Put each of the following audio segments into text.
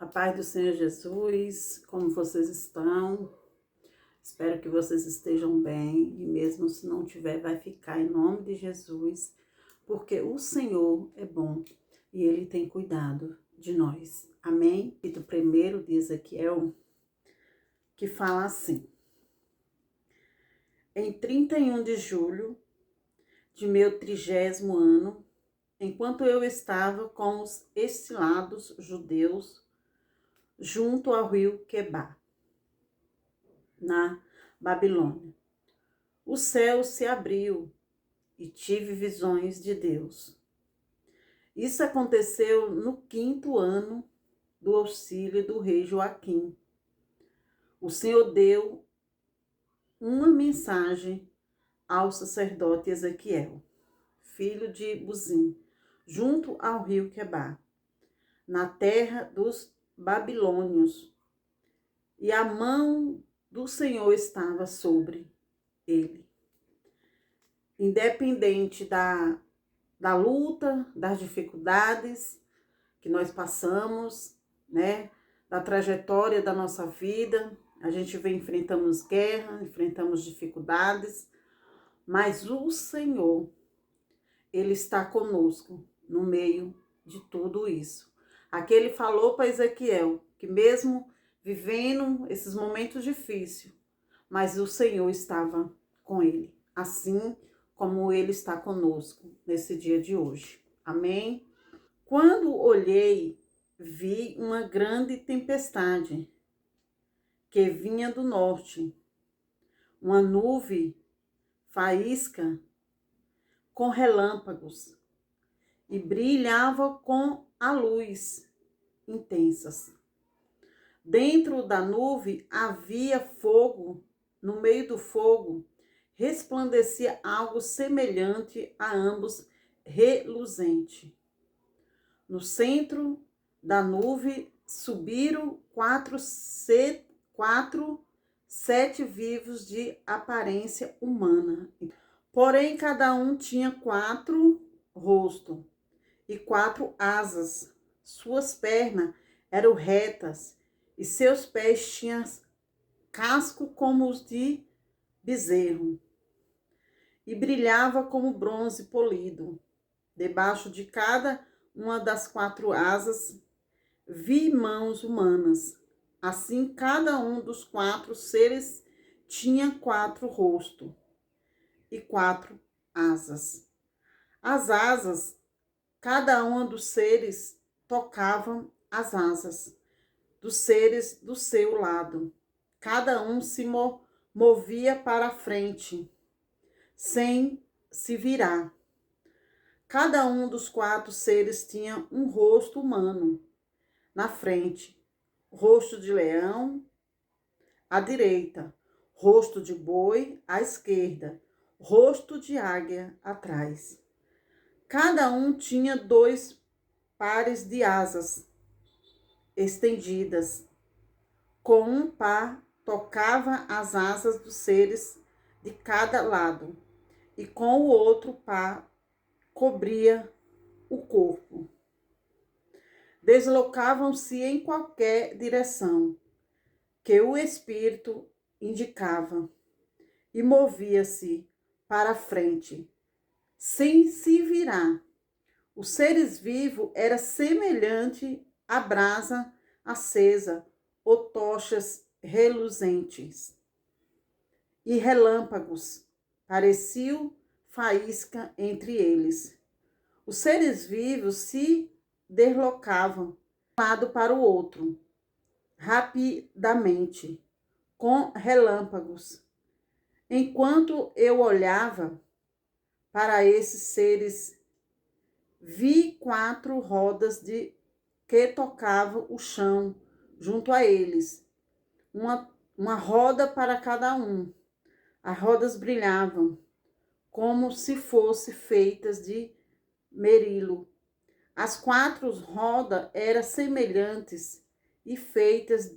A paz do Senhor Jesus, como vocês estão? Espero que vocês estejam bem e mesmo se não tiver, vai ficar em nome de Jesus, porque o Senhor é bom e Ele tem cuidado de nós. Amém? E do primeiro de Ezequiel, que fala assim: em 31 de julho de meu 30º ano, enquanto eu estava com os exilados judeus junto ao rio Quebar, na Babilônia, o céu se abriu e tive visões de Deus. Isso aconteceu no 5º ano do auxílio do rei Joaquim. O Senhor deu uma mensagem ao sacerdote Ezequiel, filho de Buzim, junto ao rio Quebar, na terra dos babilônios, e a mão do Senhor estava sobre ele. Independente da luta, das dificuldades que nós passamos, né? Da trajetória da nossa vida, a gente enfrentamos guerra, enfrentamos dificuldades, mas o Senhor, Ele está conosco no meio de tudo isso. Aqui Ele falou para Ezequiel que mesmo vivendo esses momentos difíceis, mas o Senhor estava com ele, assim como Ele está conosco nesse dia de hoje. Amém? Quando olhei, vi uma grande tempestade que vinha do norte, uma nuvem faísca com relâmpagos e brilhava com a luz intensas. Dentro da nuvem havia fogo, no meio do fogo resplandecia algo semelhante a ambos reluzente. No centro da nuvem subiram sete vivos de aparência humana. Porém, cada um tinha 4 rostos e 4 asas. Suas pernas eram retas e seus pés tinham casco como os de bezerro e brilhava como bronze polido. Debaixo de cada uma das 4 asas vi mãos humanas. Assim, cada um dos 4 seres tinha 4 rostos e 4 asas. As asas, cada uma dos seres tocavam as asas dos seres do seu lado. Cada um se movia para a frente, sem se virar. Cada um dos 4 seres tinha um rosto humano na frente, rosto de leão à direita, rosto de boi à esquerda, rosto de águia atrás. Cada um tinha 2 pares de asas estendidas. Com um par tocava as asas dos seres de cada lado, e com o outro par cobria o corpo. Deslocavam-se em qualquer direção que o espírito indicava e movia-se para a frente, sem se virar. Os seres vivos era semelhante a brasa acesa ou tochas reluzentes e relâmpagos pareciam faísca entre eles. Os seres vivos se deslocavam de um lado para o outro, rapidamente, com relâmpagos. Enquanto eu olhava para esses seres, vi 4 rodas que tocavam o chão junto a eles, uma roda para cada um. As rodas brilhavam como se fossem feitas de berilo. As 4 rodas eram semelhantes e feitas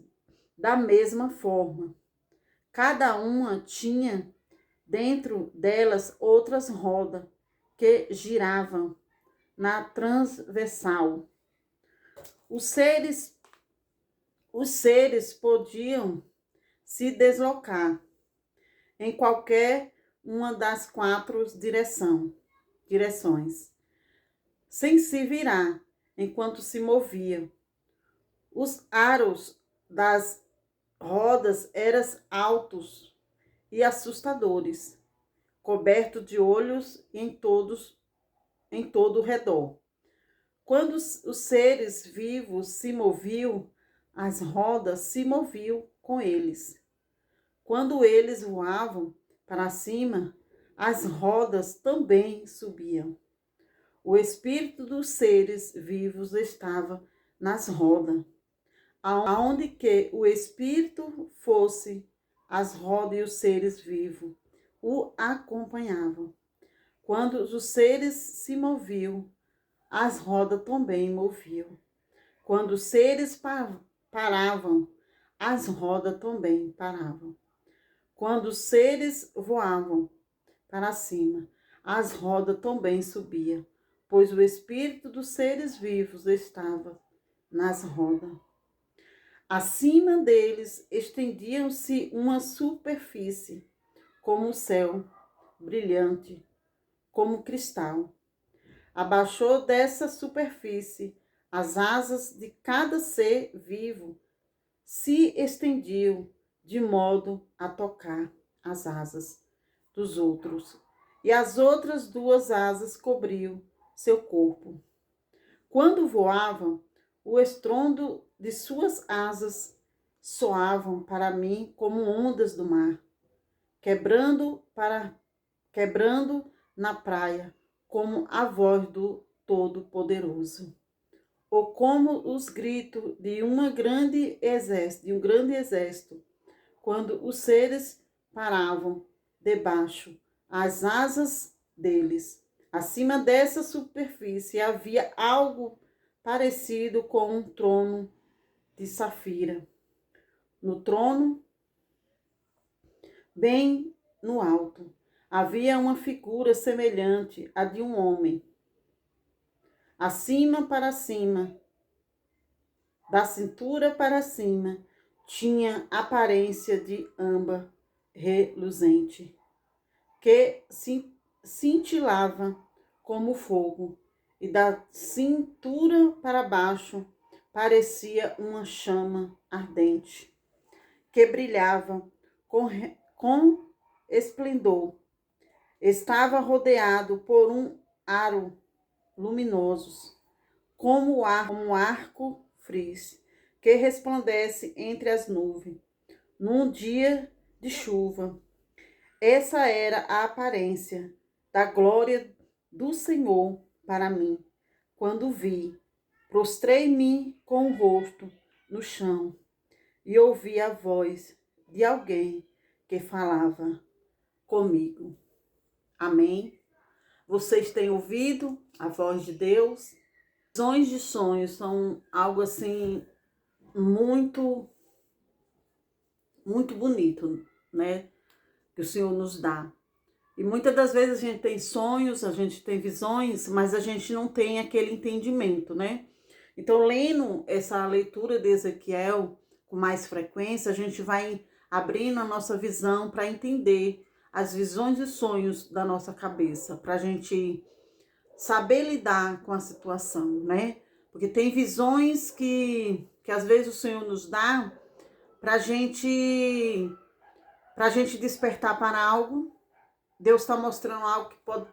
da mesma forma. Cada uma tinha dentro delas outras rodas que giravam na transversal. Os seres os seres podiam se deslocar em qualquer uma das 4 direções, sem se virar enquanto se movia. Os aros das rodas eram altos e assustadores, cobertos de olhos em todo o redor. Quando os seres vivos se moviam, as rodas se moviam com eles. Quando eles voavam para cima, as rodas também subiam. O espírito dos seres vivos estava nas rodas. Aonde que o espírito fosse, as rodas e os seres vivos o acompanhavam. Quando os seres se moviam, as rodas também moviam. Quando os seres paravam, as rodas também paravam. Quando os seres voavam para cima, as rodas também subiam, pois o espírito dos seres vivos estava nas rodas. Acima deles estendiam-se uma superfície, como o céu, brilhante, como cristal. Abaixo dessa superfície, as asas de cada ser vivo se estendiam de modo a tocar as asas dos outros, e as outras 2 asas cobriam seu corpo. Quando voavam, o estrondo de suas asas soavam para mim como ondas do mar, quebrando na praia, como a voz do Todo-Poderoso, ou como os gritos de um grande exército, quando os seres paravam debaixo as asas deles. Acima dessa superfície havia algo parecido com um trono de safira. No trono, bem no alto, havia uma figura semelhante à de um homem. Acima para cima, da cintura para cima, tinha aparência de âmbar reluzente, que cintilava como fogo, e da cintura para baixo parecia uma chama ardente, que brilhava com esplendor. Estava rodeado por um aro luminosos, como um arco-fris, que resplandece entre as nuvens, num dia de chuva. Essa era a aparência da glória do Senhor para mim. Quando vi, prostrei-me com o rosto no chão e ouvi a voz de alguém que falava comigo. Amém? Vocês têm ouvido a voz de Deus? Visões de sonhos são algo assim muito, muito bonito, né? Que o Senhor nos dá. E muitas das vezes a gente tem sonhos, a gente tem visões, mas a gente não tem aquele entendimento, né? Então, lendo essa leitura de Ezequiel com mais frequência, a gente vai abrindo a nossa visão para entender as visões e sonhos da nossa cabeça, para a gente saber lidar com a situação, né? Porque tem visões que às vezes o Senhor nos dá para a gente despertar para algo. Deus está mostrando algo que pode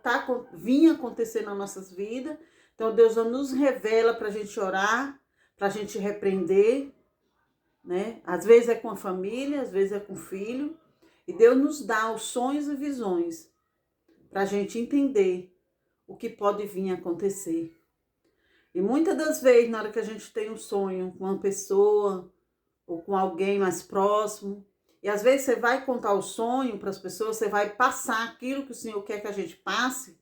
vir acontecer nas nossas vidas. Então, Deus nos revela para a gente orar, para a gente repreender, né? Às vezes é com a família, às vezes é com o filho. E Deus nos dá os sonhos e visões para a gente entender o que pode vir a acontecer. E muitas das vezes, na hora que a gente tem um sonho com uma pessoa ou com alguém mais próximo, e às vezes você vai contar o sonho para as pessoas, você vai passar aquilo que o Senhor quer que a gente passe,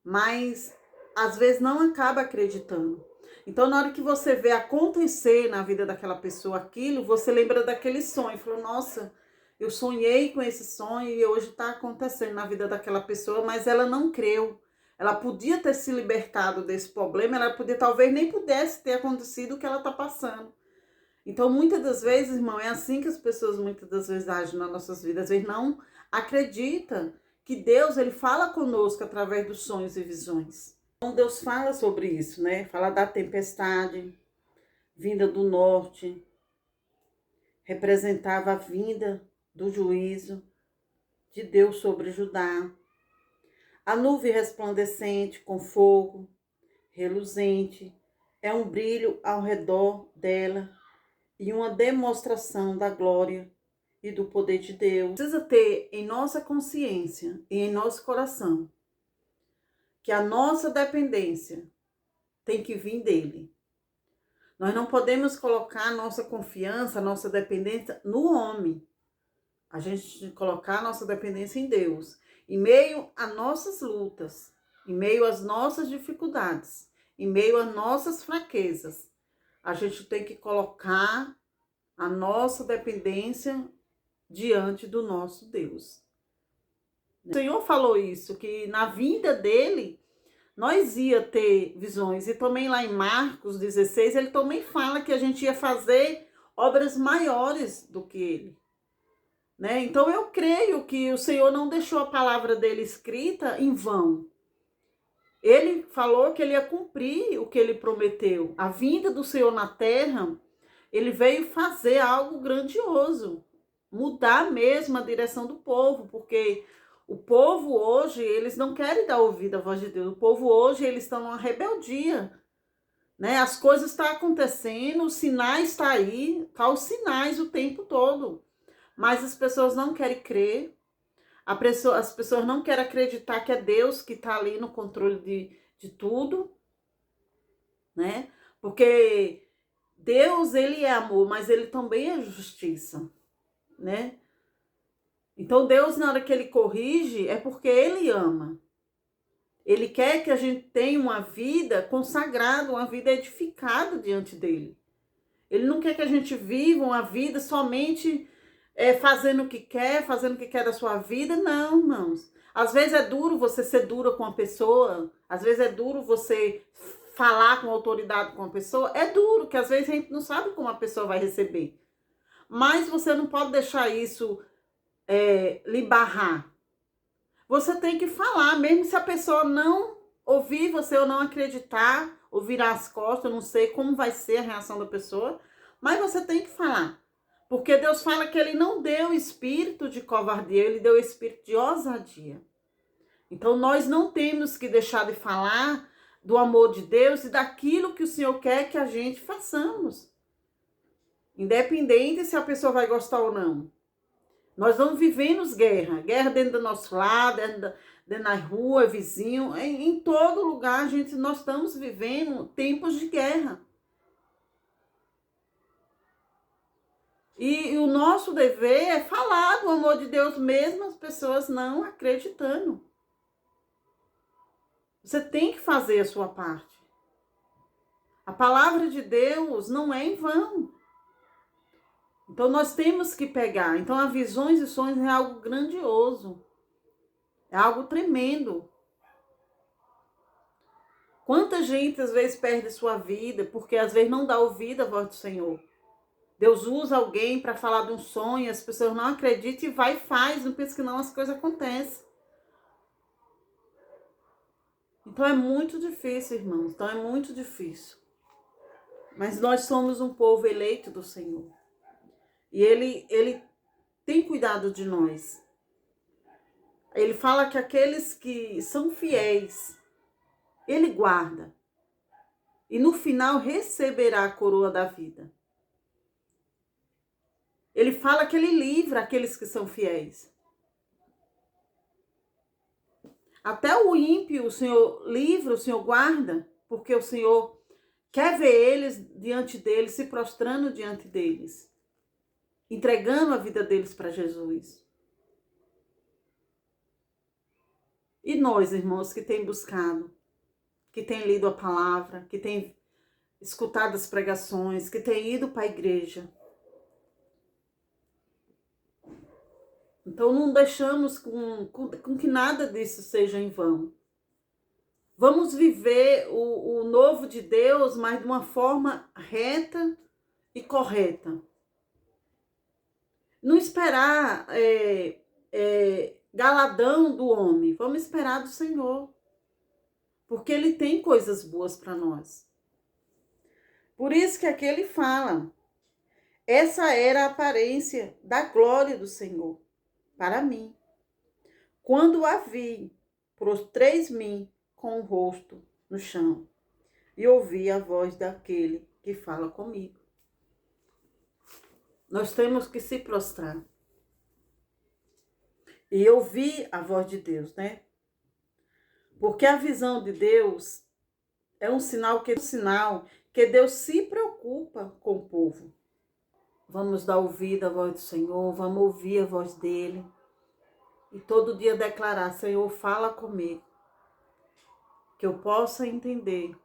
mas às vezes não acaba acreditando. Então, na hora que você vê acontecer na vida daquela pessoa aquilo, você lembra daquele sonho. Falou, nossa, eu sonhei com esse sonho e hoje está acontecendo na vida daquela pessoa, mas ela não creu. Ela podia ter se libertado desse problema, ela podia, talvez nem pudesse ter acontecido o que ela está passando. Então, muitas das vezes, irmão, é assim que as pessoas muitas das vezes agem nas nossas vidas. Às vezes não acredita que Deus, ele fala conosco através dos sonhos e visões. Então, Deus fala sobre isso, né? Fala da tempestade vinda do norte, representava a vinda do juízo de Deus sobre Judá. A nuvem resplandecente com fogo, reluzente, é um brilho ao redor dela e uma demonstração da glória e do poder de Deus. Precisa ter em nossa consciência e em nosso coração que a nossa dependência tem que vir dele. Nós não podemos colocar a nossa confiança, a nossa dependência no homem. A gente tem que colocar a nossa dependência em Deus. Em meio a nossas lutas, em meio às nossas dificuldades, em meio às nossas fraquezas, a gente tem que colocar a nossa dependência diante do nosso Deus. O Senhor falou isso, que na vinda dele, nós ia ter visões. E também lá em Marcos 16, ele também fala que a gente ia fazer obras maiores do que ele. Né? Então eu creio que o Senhor não deixou a palavra dele escrita em vão. Ele falou que ele ia cumprir o que ele prometeu. A vinda do Senhor na terra, ele veio fazer algo grandioso. Mudar mesmo a direção do povo, porque o povo hoje, eles não querem dar ouvido à voz de Deus. O povo hoje, eles estão numa rebeldia, né? As coisas estão acontecendo, os sinais estão aí, tá os sinais o tempo todo. Mas as pessoas não querem crer, as pessoas não querem acreditar que é Deus que está ali no controle de tudo, né? Porque Deus, ele é amor, mas ele também é justiça, né? Então, Deus, na hora que ele corrige, é porque ele ama. Ele quer que a gente tenha uma vida consagrada, uma vida edificada diante dele. Ele não quer que a gente viva uma vida somente fazendo o que quer da sua vida. Não, irmãos. Às vezes é duro você ser dura com uma pessoa. Às vezes é duro você falar com autoridade com uma pessoa. É duro, que às vezes a gente não sabe como a pessoa vai receber. Mas você não pode deixar isso lhe barrar. Você tem que falar, mesmo se a pessoa não ouvir você ou não acreditar, ou virar as costas, eu não sei como vai ser a reação da pessoa, mas você tem que falar. Porque Deus fala que ele não deu espírito de covardia, ele deu espírito de ousadia. Então nós não temos que deixar de falar do amor de Deus e daquilo que o Senhor quer que a gente façamos. Independente se a pessoa vai gostar ou não. Nós não vivemos guerra dentro do nosso lado, dentro da rua, vizinho, em todo lugar, nós estamos vivendo tempos de guerra. E o nosso dever é falar do amor de Deus, mesmo as pessoas não acreditando. Você tem que fazer a sua parte. A palavra de Deus não é em vão. Então nós temos que pegar. Então as visões e sonhos é algo grandioso. É algo tremendo. Quanta gente às vezes perde sua vida porque às vezes não dá ouvido à voz do Senhor. Deus usa alguém para falar de um sonho, as pessoas não acreditam e vai e faz, não pensa que não, as coisas acontecem. Então é muito difícil, irmãos, então é muito difícil. Mas nós somos um povo eleito do Senhor. E ele tem cuidado de nós. Ele fala que aqueles que são fiéis, ele guarda. E no final receberá a coroa da vida. Ele fala que ele livra aqueles que são fiéis. Até o ímpio o Senhor livra, o Senhor guarda, porque o Senhor quer ver eles diante deles, se prostrando diante deles, entregando a vida deles para Jesus. E nós, irmãos, que tem buscado, que tem lido a palavra, que tem escutado as pregações, que tem ido para a igreja. Então não deixamos com que nada disso seja em vão. Vamos viver o novo de Deus, mas de uma forma reta e correta. Não esperar galadão do homem, vamos esperar do Senhor, porque Ele tem coisas boas para nós. Por isso que aqui ele fala, essa era a aparência da glória do Senhor para mim. Quando a vi, prostrei-me com o rosto no chão e ouvi a voz daquele que fala comigo. Nós temos que se prostrar e ouvir a voz de Deus, né? Porque a visão de Deus é um sinal que Deus se preocupa com o povo. Vamos dar ouvido à voz do Senhor, vamos ouvir a voz dele. E todo dia declarar, Senhor, fala comigo. Que eu possa entender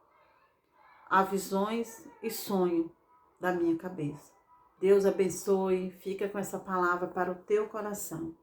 as visões e sonhos da minha cabeça. Deus abençoe, fica com essa palavra para o teu coração.